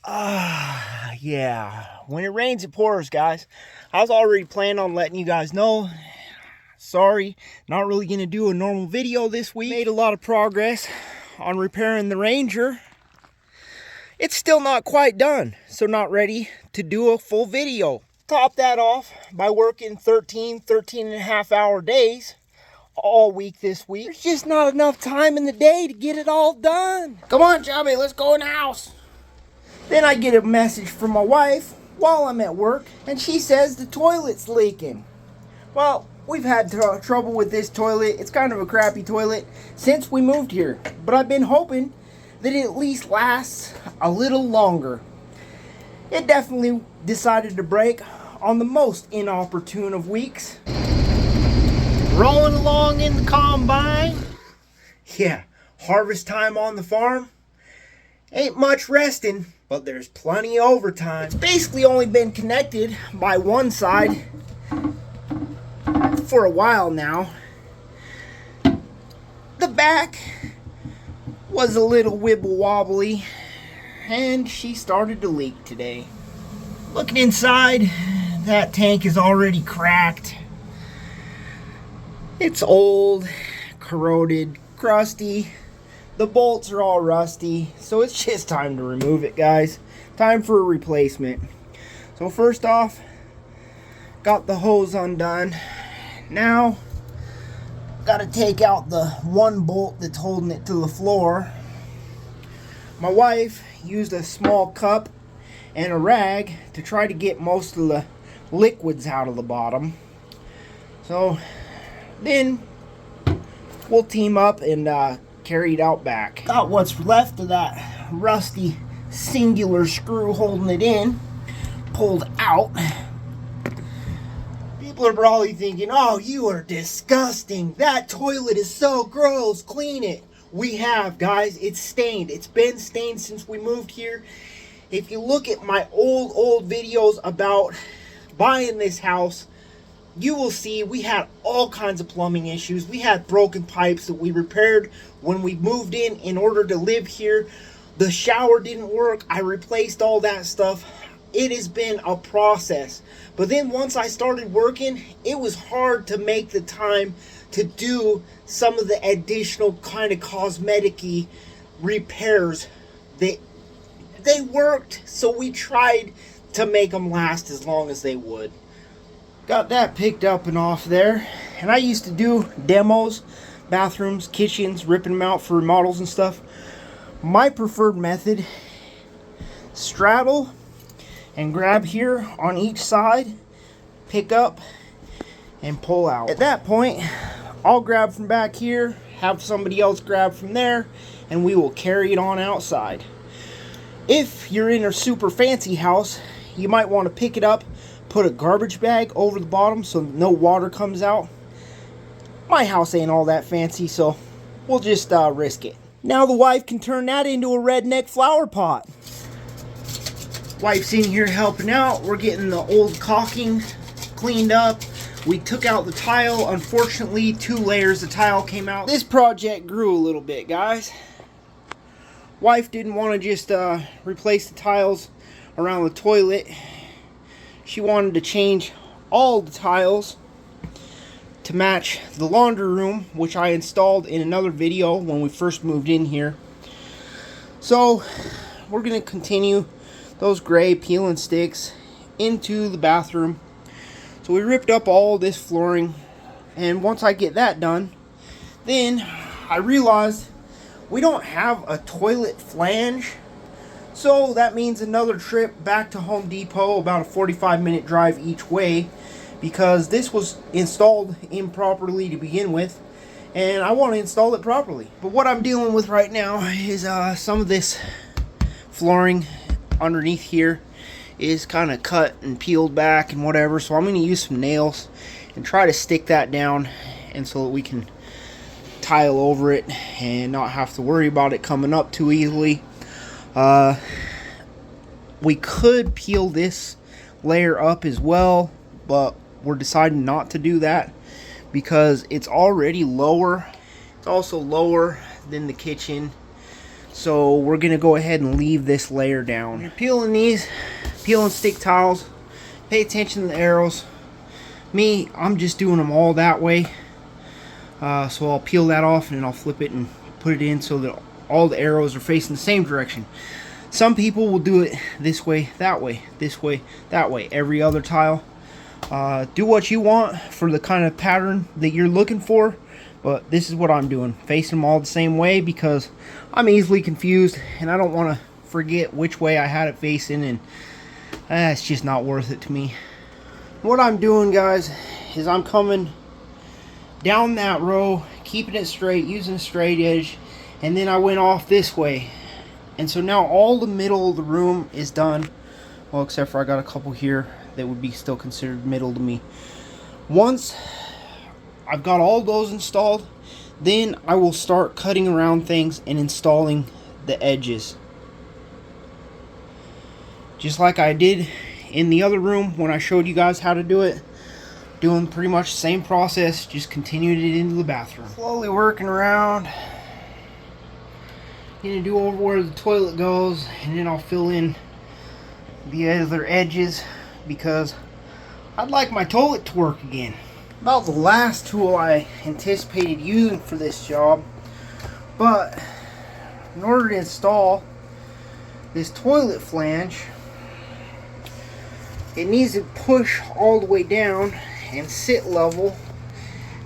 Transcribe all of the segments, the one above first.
Yeah. When it rains, it pours, guys. I was already planning on letting you guys know. Sorry, not really going to do a normal video this week. Made a lot of progress on repairing the Ranger. It's still not quite done, so not ready to do a full video. Top that off by working 13 and a half hour days all week this week. There's just not enough time in the day to get it all done. Come on, Chubby, let's go in the house. Then I get a message from my wife while I'm at work, and she says the toilet's leaking. Well, we've had trouble with this toilet. It's kind of a crappy toilet since we moved here, but I've been hoping that it at least lasts a little longer. It definitely decided to break on the most inopportune of weeks. Rolling along in the combine. Yeah, harvest time on the farm. Ain't much resting, but there's plenty of overtime. It's basically only been connected by one side for a while now. The back was a little wibble wobbly, and she started to leak today. Looking inside, that tank is already cracked. It's old, corroded, crusty. The bolts are all rusty, so it's just time to remove it, guys. Time for a replacement. So first off, got the hose undone. Now, got to take out the one bolt that's holding it to the floor. My wife used a small cup and a rag to try to get most of the liquids out of the bottom. So then we'll team up and carry it out back. Got what's left of that rusty singular screw holding it in pulled out. People are probably thinking, oh, you are disgusting. That toilet is so gross. Clean it. We have, guys. It's stained. It's been stained since we moved here. If you look at my old videos about buying this house, you will see we had all kinds of plumbing issues. We had broken pipes that we repaired when we moved in order to live here. The shower didn't work. I replaced all that stuff. It has been a process. But then once I started working, it was hard to make the time to do some of the additional kind of cosmetic-y repairs. They worked, so we tried to make them last as long as they would. Got that picked up and off there. And I used to do demos, bathrooms, kitchens, ripping them out for remodels and stuff. My preferred method, straddle and grab here on each side, pick up and pull out. At that point, I'll grab from back here, have somebody else grab from there, and we will carry it on outside. If you're in a super fancy house, you might want to pick it up, put a garbage bag over the bottom so no water comes out. My house ain't all that fancy, so we'll just risk it. Now the wife can turn that into a redneck flower pot. Wife's in here helping out. We're getting the old caulking cleaned up. We took out the tile. Unfortunately, 2 layers of tile came out. This project grew a little bit, guys. Wife didn't want to just replace the tiles around the toilet. She wanted to change all the tiles to match the laundry room, which I installed in another video when we first moved in here. So we're going to continue those gray peeling sticks into the bathroom. So we ripped up all this flooring, and once I get that done, then I realized we don't have a toilet flange. So that means another trip back to Home Depot, about a 45-minute drive each way, because this was installed improperly to begin with, and I want to install it properly. But what I'm dealing with right now is some of this flooring underneath here is kind of cut and peeled back and whatever, so I'm going to use some nails and try to stick that down, and so that we can tile over it and not have to worry about it coming up too easily. We could peel this layer up as well, but we're deciding not to do that because it's already lower. It's also lower than the kitchen. So we're gonna go ahead and leave this layer down. When you're peeling these, peeling stick tiles, pay attention to the arrows. Me, I'm just doing them all that way. So I'll peel that off and then I'll flip it and put it in so that all the arrows are facing the same direction. Some people will do it this way, that way, this way, that way, every other tile. Do what you want for the kind of pattern that you're looking for, but this is what I'm doing, facing them all the same way because I'm easily confused and I don't want to forget which way I had it facing, and it's just not worth it to me. What I'm doing, guys, is I'm coming down that row, keeping it straight, using a straight edge, and then I went off this way. And so now all the middle of the room is done. Well, except for I got a couple here that would be still considered middle to me. Once I've got all those installed, then I will start cutting around things and installing the edges. Just like I did in the other room when I showed you guys how to do it. Doing pretty much the same process, just continued it into the bathroom. Slowly working around. Gonna do over where the toilet goes, and then I'll fill in the other edges because I'd like my toilet to work again. About the last tool I anticipated using for this job, but in order to install this toilet flange, it needs to push all the way down and sit level.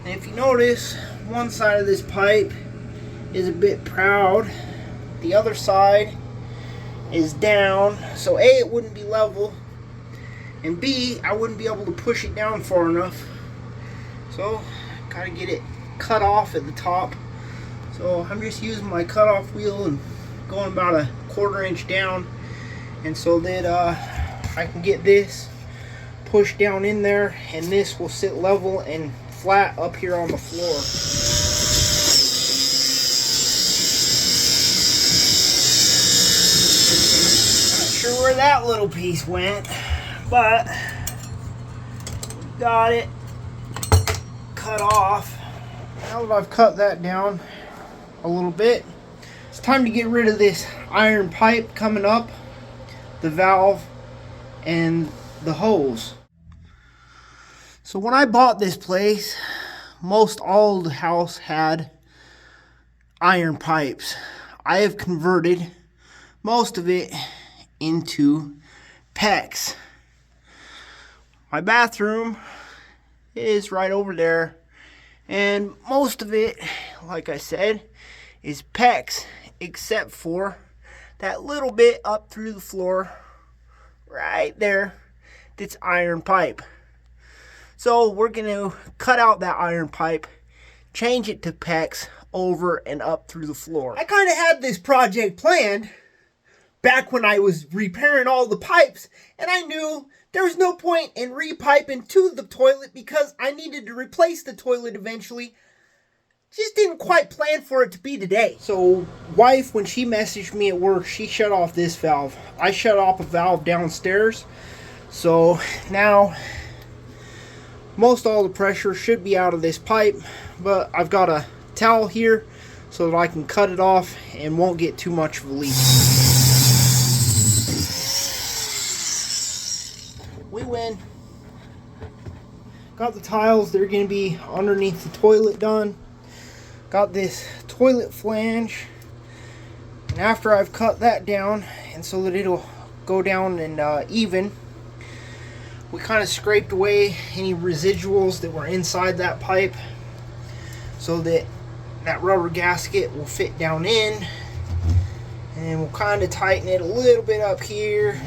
And if you notice, one side of this pipe is a bit proud, the other side is down, so A, it wouldn't be level, and B, I wouldn't be able to push it down far enough. So gotta get it cut off at the top. So I'm just using my cutoff wheel and going about a 1/4 inch down, and so that I can get this pushed down in there, and this will sit level and flat up here on the floor. Not sure where that little piece went, but got it cut off. Now that I've cut that down a little bit, it's time to get rid of this iron pipe coming up, the valve, and the hose. So when I bought this place, most all of the house had iron pipes. I have converted most of it into PEX. My bathroom is right over there, and most of it, like I said, is PEX, except for that little bit up through the floor right there that's iron pipe. So we're going to cut out that iron pipe, change it to PEX over and up through the floor. I kind of had this project planned back when I was repairing all the pipes, and I knew there was no point in repiping to the toilet because I needed to replace the toilet eventually. Just didn't quite plan for it to be today. So wife, when she messaged me at work, she shut off this valve. I shut off a valve downstairs. So now most all the pressure should be out of this pipe, but I've got a towel here so that I can cut it off and won't get too much of a leak. We win. Got the tiles, they're going to be underneath the toilet done. Got this toilet flange, and after I've cut that down and so that it'll go down and even, we kind of scraped away any residuals that were inside that pipe so that that rubber gasket will fit down in, and we'll kind of tighten it a little bit up here.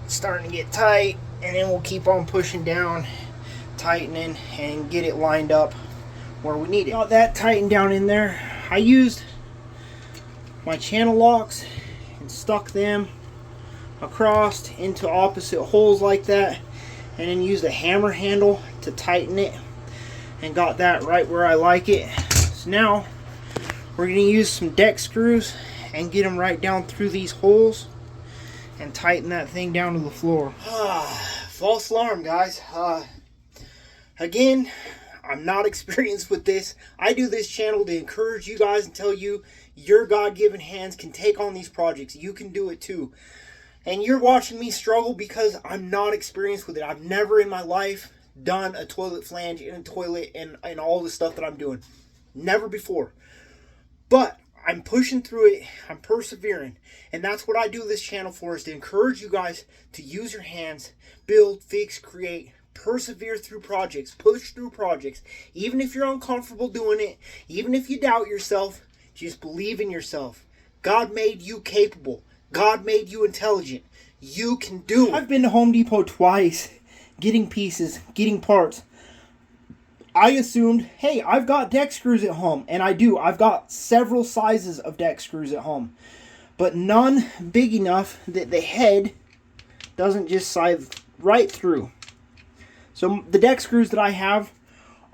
It's starting to get tight, and then we'll keep on pushing down, tightening, and get it lined up where we need it. Got that tightened down in there. I used my channel locks and stuck them across into opposite holes like that, and then used a hammer handle to tighten it, and got that right where I like it. So now we're going to use some deck screws and get them right down through these holes and tighten that thing down to the floor. False alarm, guys. Again, I'm not experienced with this. I do this channel to encourage you guys and tell you your God-given hands can take on these projects. You can do it too. And you're watching me struggle because I'm not experienced with it. I've never in my life done a toilet flange in a toilet and all the stuff that I'm doing. Never before. But I'm pushing through it. I'm persevering. And that's what I do this channel for, is to encourage you guys to use your hands, build, fix, create, persevere through projects, push through projects. Even if you're uncomfortable doing it, even if you doubt yourself, just believe in yourself. God made you capable. God made you intelligent. You can do it. I've been to Home Depot twice, getting pieces, getting parts. I assumed, hey, I've got deck screws at home. And I do. I've got several sizes of deck screws at home. But none big enough that the head doesn't just slide right through. So the deck screws that I have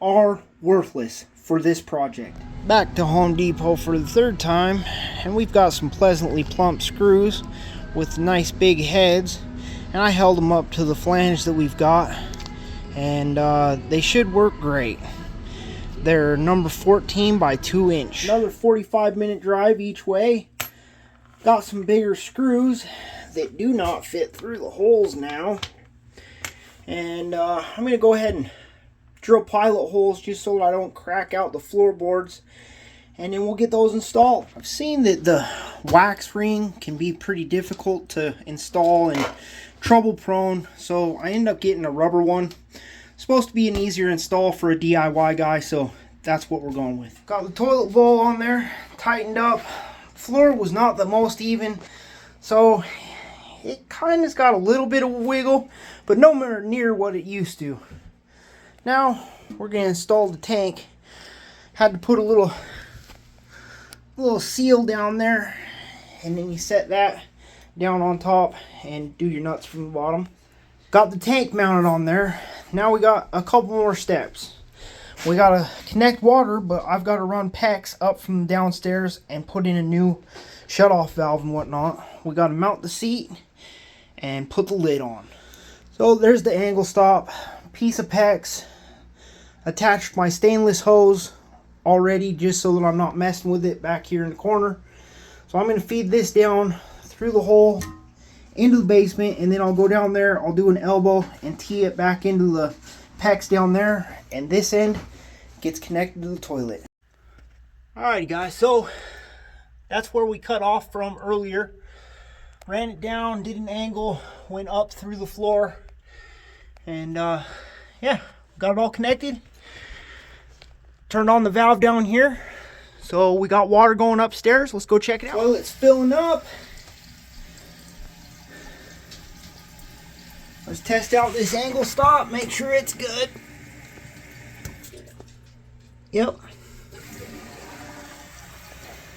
are worthless for this project. Back to Home Depot for the third time, and we've got some pleasantly plump screws with nice big heads, and I held them up to the flange that we've got, and they should work great. They're number 14 by 2 inch. Another 45-minute drive each way. Got some bigger screws that do not fit through the holes now, and I'm going to go ahead and drill pilot holes just so that I don't crack out the floorboards, and then we'll get those installed. I've seen that the wax ring can be pretty difficult to install and trouble prone, so I end up getting a rubber one. It's supposed to be an easier install for a DIY guy, so that's what we're going with. Got the toilet bowl on there, tightened up. Floor was not the most even, so it kind of's got a little bit of a wiggle, but nowhere near what it used to. Now we're going to install the tank. Had to put a little seal down there, and then you set that down on top and do your nuts from the bottom. Got the tank mounted on there. Now we got a couple more steps. We got to connect water, but I've got to run PEX up from downstairs and put in a new shutoff valve and whatnot. We got to mount the seat and put the lid on. So there's the angle stop, piece of PEX, attached my stainless hose already just so that I'm not messing with it back here in the corner. So I'm going to feed this down through the hole into the basement, and then I'll go down there, I'll do an elbow and tee it back into the PEX down there, and this end gets connected to the toilet. Alright guys, so that's where we cut off from earlier. Ran it down, did an angle, went up through the floor, and yeah, got it all connected. Turned on the valve down here, so we got water going upstairs. Let's go check it out. Toilet's filling up. Let's test out this angle stop, make sure it's good. Yep.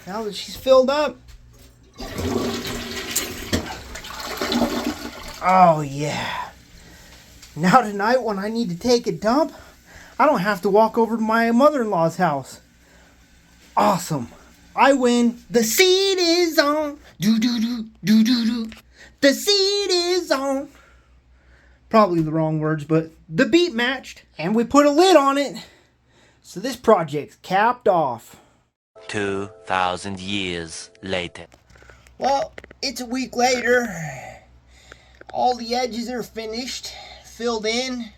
Now that she's filled up. Oh yeah. Now tonight when I need to take a dump, I don't have to walk over to my mother-in-law's house. Awesome. I win. The seat is on. Do do do do do do. The seat is on. Probably the wrong words, but the beat matched. And we put a lid on it. So this project's capped off. 2,000 years later. Well, it's a week later. All the edges are finished, filled in.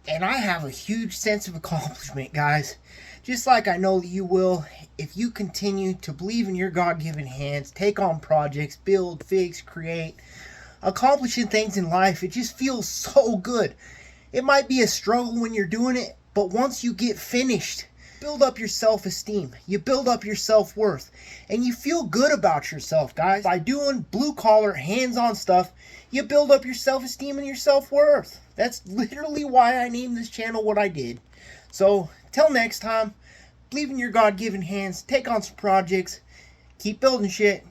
And I have a huge sense of accomplishment, guys. Just like I know that you will, if you continue to believe in your God-given hands, take on projects, build, fix, create, accomplishing things in life, it just feels so good. It might be a struggle when you're doing it, but once you get finished, build up your self-esteem. You build up your self-worth. And you feel good about yourself, guys. By doing blue-collar, hands-on stuff, you build up your self-esteem and your self-worth. That's literally why I named this channel what I did. So, till next time, believe in your God-given hands, take on some projects, keep building shit,